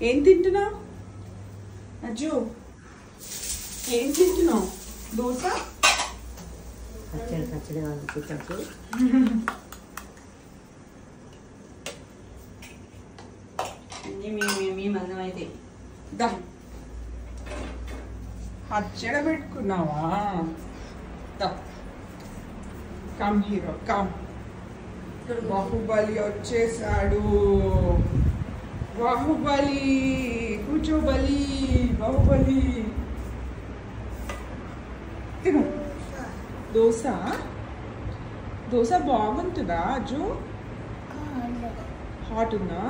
ఏం తింటున్నావు అజ్జు? ఏం తింటున్నావు? దోశ పచ్చడి అయితే పచ్చడి పెట్టుకున్నావా? Come hero come. బాహుబలి వచ్చేసాడు. బాహుబలి కూర్చోబలి. బాహుబలి తిను. దోశ దోశ బాగుంటుందా అజ్జు? హాట్ ఉందా?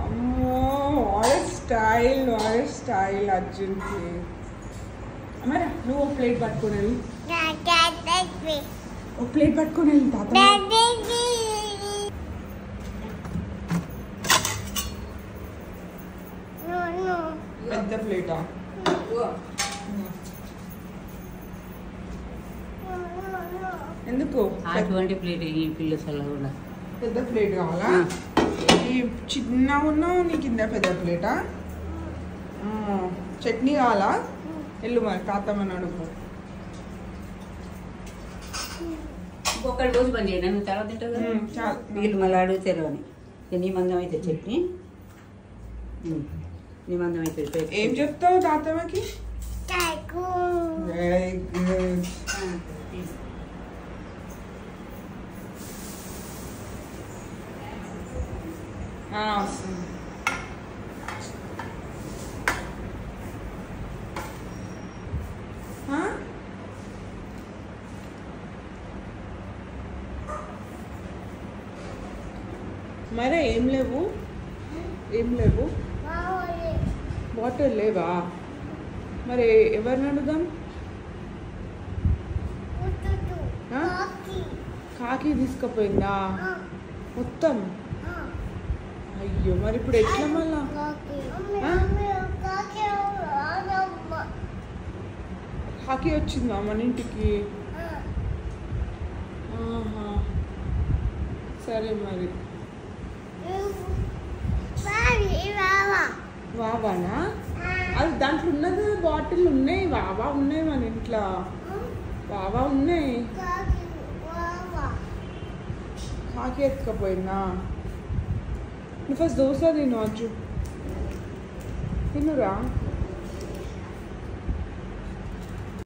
అమ్మో వాట్ స్టైల్ అర్జున్కి. అమ్మారా నువ్వు ఒక ప్లేట్ పట్టుకొని వెళ్ళి తాత. పెద్ద ప్లేటా? ఎందుకు అటువంటి ప్లేట్ ఈ పిల్ల చల్లకుండా పెద్ద ప్లేట్ కావాలా? ఈ చిన్న ఉన్నావు నీ కింద పెద్ద ప్లేటా? చట్నీ కావాలా? వెళ్ళు మరి తాతమ్మని అడుగు. ఇంకొకటి రోజు బంద్ చేయండి, నువ్వు తర్వాత తింటావు కదా. వీళ్ళు మళ్ళీ అడుగుతారు అని. నీ మందం అయితే చట్నీ, నీ మందం అయితే ఏం చెప్తావు తాతమ్మకి? Very good. మరే ఏం లేవు వాటర్ లేవా? మరి ఎవరిని అడుగుదాం? కాకి తీసుకుపోయిందా మొత్తం? అయ్యో మరి ఇప్పుడు ఎట్లా మళ్ళా? కాకి వచ్చిందా మన ఇంటికి? సరే మరి. వావానా? అది దాంట్లో ఉన్నది బాటిల్ ఉన్నాయి. వావా ఉన్నాయి మన ఇంట్లో. వావా ఉన్నాయి. కాకి ఎత్తుకపోయిందా? నువ్వు ఫస్ట్ దోశ తిను అజ్జు, తినురా.